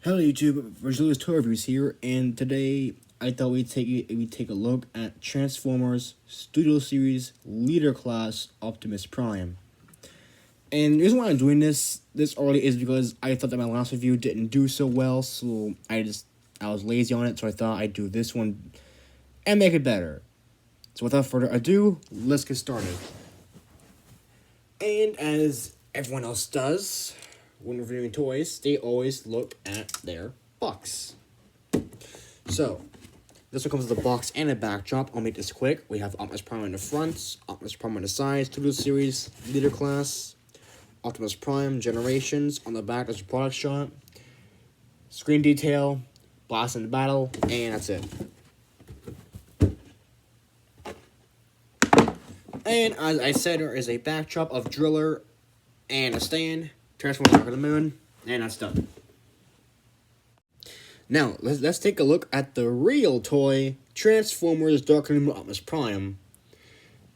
Hello YouTube, Virgilia's Toy Reviews here, and today I thought we'd take a look at Transformers Studio Series Leader Class Optimus Prime. And the reason why I'm doing this early is because I thought that my last review didn't do so well, so I was lazy on it, so I thought I'd do this one and make it better. So without further ado, let's get started. And as everyone else does, when reviewing toys, they always look at their box. So, this one comes with a box and a backdrop. I'll make this quick. We have Optimus Prime on the front, Optimus Prime on the sides, Studio Series, Leader Class, Optimus Prime, Generations. On the back, there's a product shot, screen detail, Blast in the Battle, and that's it. And as I said, there is a backdrop of Driller and a stand. Transformers Dark of the Moon, and that's done. Now, let's take a look at the real toy, Transformers Dark of the Moon Optimus Prime.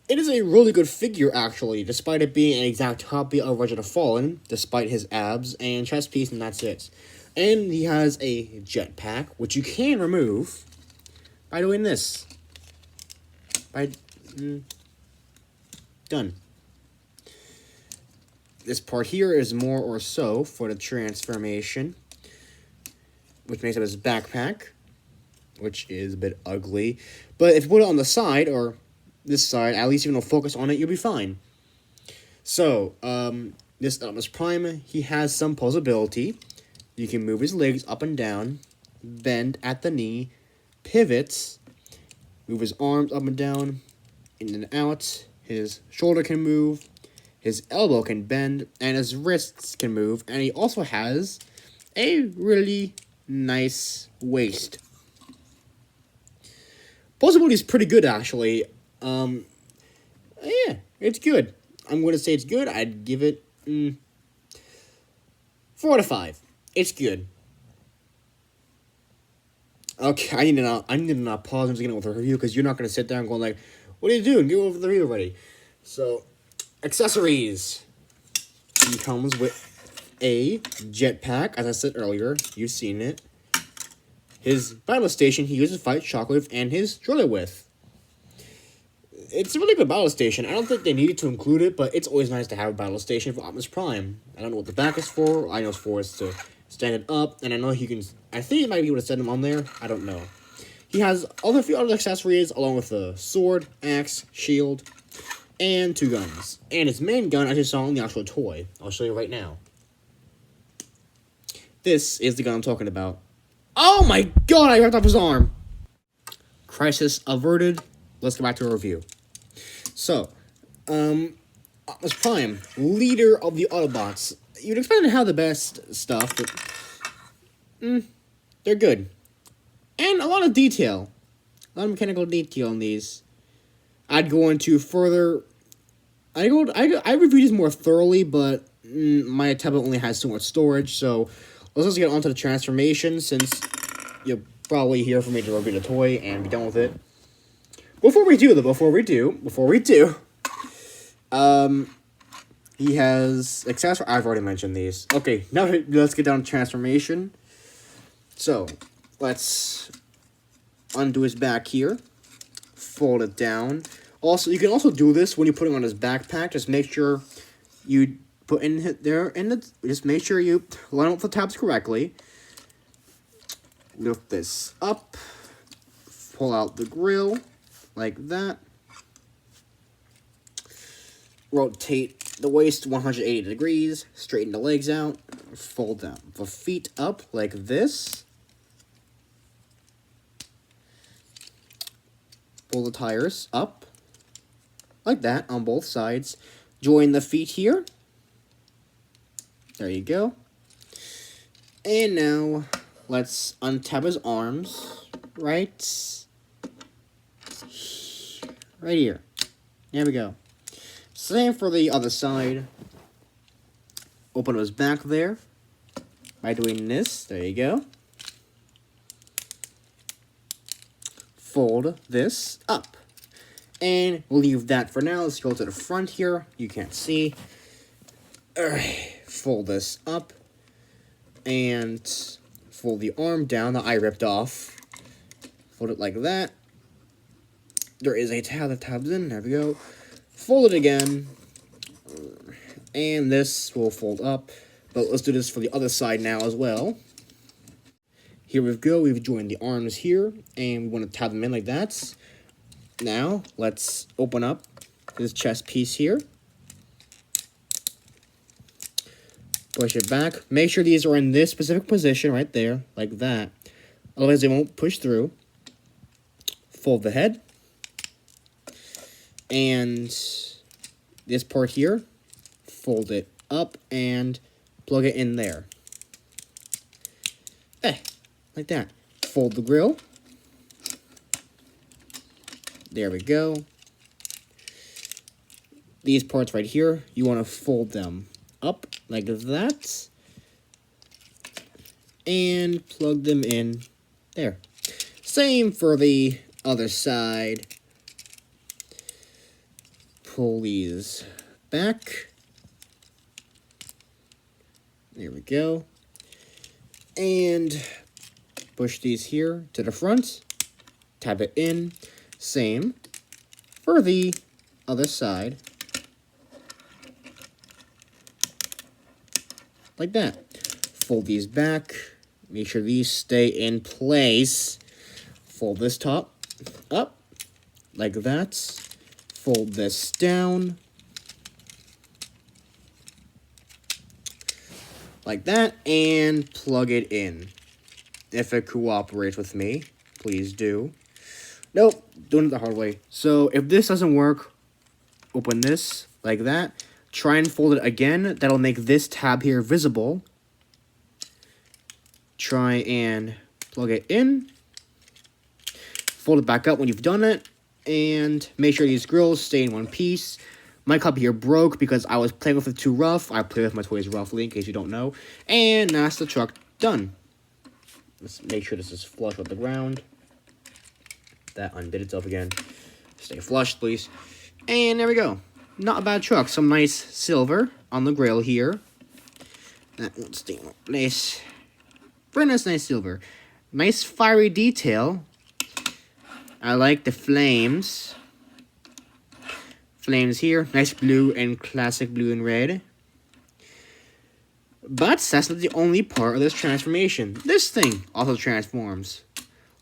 It is a really good figure, actually, despite it being an exact copy of Regina Fallen, despite his abs and chest piece, and that's it. And he has a jetpack, which you can remove by doing this. Done. This part here is more or so for the transformation, which makes up his backpack, which is a bit ugly. But if you put it on the side, or this side, at least if you don't focus on it, you'll be fine. So, this Optimus Prime, he has some posability. You can move his legs up and down, bend at the knee, pivots, move his arms up and down, in and out. His shoulder can move. His elbow can bend, and his wrists can move, and he also has a really nice waist. Posability is pretty good, actually. Yeah, it's good. I'm going to say it's good. I'd give it 4 out of 5. It's good. Okay, I need to not pause and just get on with the review, because you're not going to sit there and go like, what are you doing? Get over the review already. So, accessories. He comes with a jetpack, as I said earlier. You've seen it. His battle station he uses to fight Shockwave and his driller with. It's a really good battle station. I don't think they needed to include it, but it's always nice to have a battle station for Optimus Prime. I don't know what the back is for. I know it's for is to stand it up, and I know he can. I think you might be able to set him on there. I don't know. He has a few other accessories, along with a sword, axe, shield, and 2 guns. And his main gun, I just saw in the actual toy. I'll show you right now. This is the gun I'm talking about. Oh my god, I ripped off his arm! Crisis averted. Let's get back to a review. So, Optimus Prime, leader of the Autobots. You'd expect to have the best stuff, but they're good. And a lot of detail. A lot of mechanical detail in these. I'd go into further. I reviewed these more thoroughly, but my tablet only has so much storage, so let's just get onto the transformation, since you'll probably hear from me to review the toy and be done with it. Before we do, he has accessories. I've already mentioned these. Okay, now let's get down to transformation. So, let's undo his back here, fold it down. Also, you can also do this when you're putting on his backpack. Just make sure you put in there, just make sure you line up the tabs correctly. Lift this up, pull out the grill like that. Rotate the waist 180 degrees, straighten the legs out, fold down the feet up like this. Pull the tires up, like that, on both sides. Join the feet here. There you go. And now, let's untap his arms, right here. There we go. Same for the other side. Open his back there by doing this. There you go. Fold this up. And we'll leave that for now. Let's go to the front here. You can't see. Alright. Fold this up. And fold the arm down that I ripped off. Fold it like that. There is a tab that tabs in. There we go. Fold it again. And this will fold up. But let's do this for the other side now as well. Here we go. We've joined the arms here. And we want to tab them in like that. Now, let's open up this chest piece here. Push it back. Make sure these are in this specific position right there, like that. Otherwise, they won't push through. Fold the head. And this part here, fold it up and plug it in there. Like that. Fold the grill. There we go. These parts right here, you want to fold them up like that. And plug them in there. Same for the other side. Pull these back. There we go. And push these here to the front. Tab it in. Same for the other side. Like that. Fold these back. Make sure these stay in place. Fold this top up like that. Fold this down like that and plug it in. If it cooperates with me, please do. Nope, doing it the hard way. So if this doesn't work, open this like that. Try and fold it again. That'll make this tab here visible. Try and plug it in. Fold it back up when you've done it. And make sure these grills stay in one piece. My cup here broke because I was playing with it too rough. I play with my toys roughly, in case you don't know. And that's the truck done. Let's make sure this is flush with the ground. That undid itself again. Stay flush, please. And there we go. Not a bad truck. Some nice silver on the grill here. That won't stay in place. Very nice silver. Nice fiery detail. I like the flames. Flames here. Nice blue and classic blue and red. But that's not the only part of this transformation. This thing also transforms.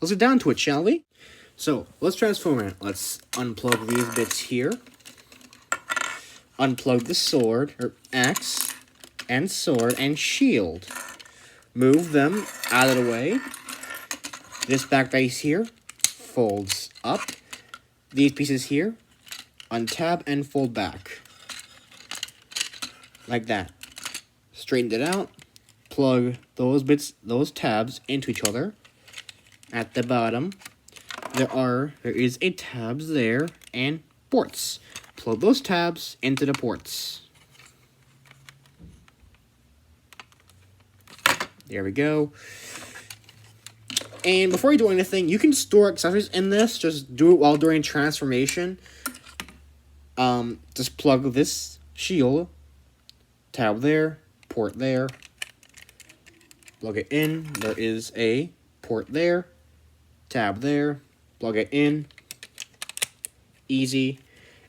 Let's get down to it, shall we? So, let's transform it. Let's unplug these bits here. Unplug the sword, or axe, and sword, and shield. Move them out of the way. This back base here folds up. These pieces here, untab and fold back. Like that. Straightened it out. Plug those bits, those tabs into each other. At the bottom, there is a tabs there and ports. Plug those tabs into the ports. There we go. And before you do anything, you can store accessories in this. Just do it while during transformation. Just plug this shield. Tab there. Port there. Plug it in. There is a port there. Tab there. Plug it in. Easy.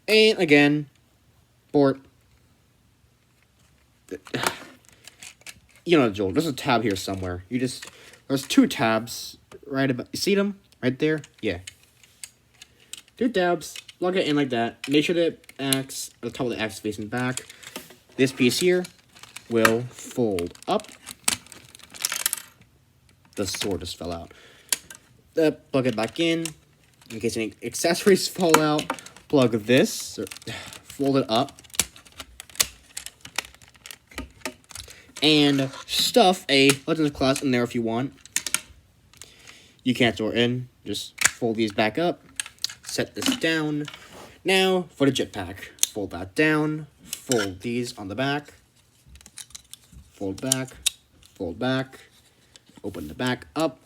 And again, port. You know, Joel, there's a tab here somewhere. There's two tabs right about, you see them? Right there? Yeah. Two tabs. Plug it in like that. Make sure the top of the axe facing back. This piece here will fold up. The sword just fell out. Plug it back in case any accessories fall out. Plug this, fold it up, and stuff a Legends class in there if you want. You can't store it in, just fold these back up, set this down. Now for the jetpack, fold that down, fold these on the back, fold back, open the back up,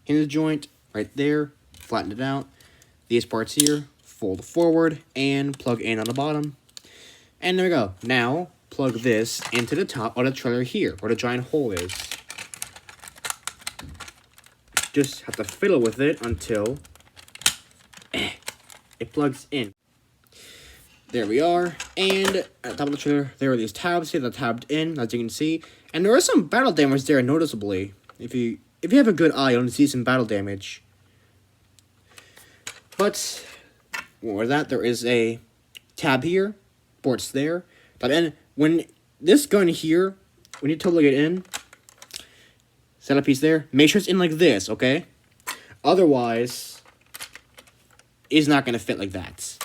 hinge joint right there, flatten it out. These parts here, fold forward and plug in on the bottom. And there we go. Now, plug this into the top of the trailer here, where the giant hole is. just have to fiddle with it until it plugs in. There we are, and at the top of the trailer, there are these tabs here that tabbed in, as you can see, and there is some battle damage there noticeably. If you have a good eye, you'll see some battle damage. But more that, there is a tab here, ports there, and when this gun here, when you plug it in, set a piece there, make sure it's in like this, okay? Otherwise, it's not gonna fit like that.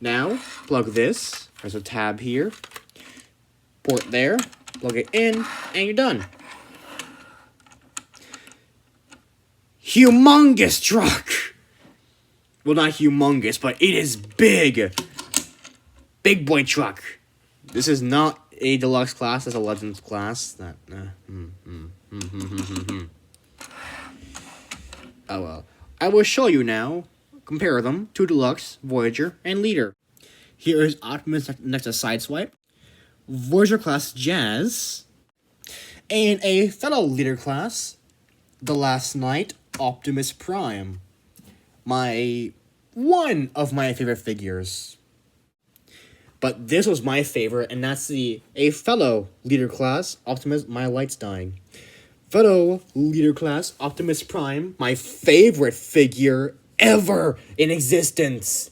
Now, plug this. There's a tab here. Port there. Plug it in, and you're done. Humongous truck! Well, not humongous, but it is big. Big boy truck. This is not a deluxe class. It's a Legends class. Oh well. I will show you now. Compare them to Deluxe, Voyager, and Leader. Here is Optimus next to Sideswipe, Voyager class Jazz, and a fellow Leader class, The Last Knight, Optimus Prime. One of my favorite figures. But this was my favorite, and that's a fellow Leader class, Optimus, my light's dying. Fellow Leader class, Optimus Prime, my favorite figure ever in existence.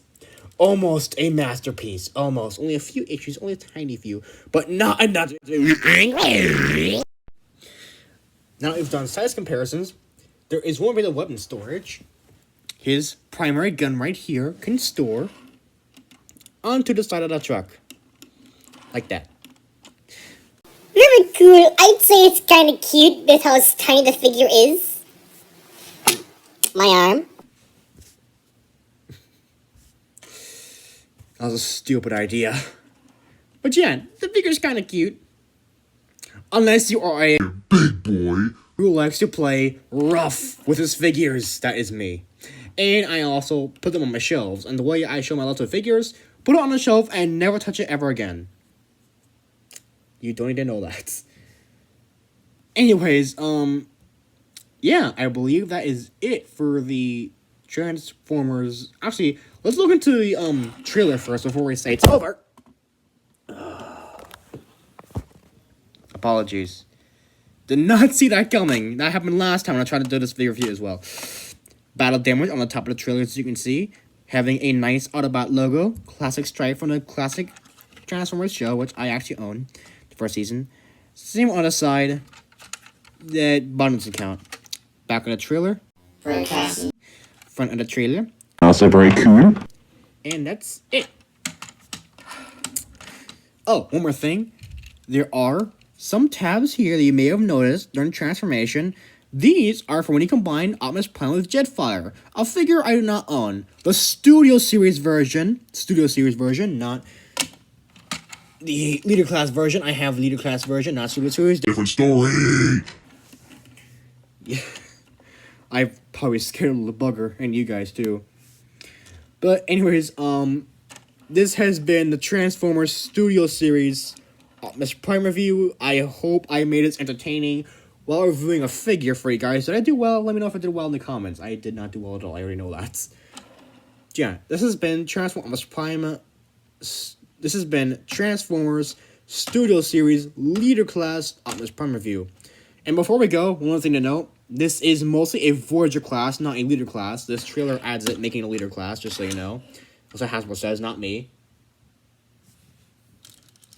Almost a masterpiece. Almost. Only a few issues, only a tiny few, but not enough. Now we've done size comparisons. There is one bit of weapon storage. His primary gun right here can store onto the side of the truck. Like that. Really cool. I'd say it's kind of cute with how tiny the figure is. My arm. That was a stupid idea. But yeah, the figure's kind of cute. Unless you are a big boy who likes to play rough with his figures. That is me. And I also put them on my shelves. And the way I show my lots of figures, put it on the shelf and never touch it ever again. You don't need to know that. Anyways, yeah, I believe that is it for the Transformers. Actually, let's look into the trailer first before we say it's over. Apologies. Did not see that coming. That happened last time when I tried to do this video review as well. Battle damage on the top of the trailer, as you can see. Having a nice Autobot logo. Classic stripe from the classic Transformers show, which I actually own. The first season. Same on the side. The bottom doesn't count. Back of the trailer. Front of the trailer. Also very cool. And that's it. Oh, one more thing. There are some tabs here that you may have noticed during transformation. These are for when you combine Optimus Prime with Jetfire, a figure I do not own. The Studio Series version, not the Leader Class version. I have Leader Class version, not Studio Series. Different story. Yeah, I'm probably scared of the bugger, and you guys too. But anyways, this has been the Transformers Studio Series Optimus Prime review. I hope I made it entertaining while reviewing a figure for you guys. Did I do well? Let me know if I did well in the comments. I did not do well at all. I already know that. Yeah, this has been Transformers Prime. This has been Transformers Studio Series Leader Class Optimus Prime review. And before we go, one other thing to note. This is mostly a Voyager class, not a Leader class. This trailer adds it, making a Leader class, just so you know. That's what Hasbro says, not me.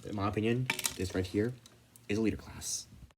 In my opinion, this right here is a Leader class.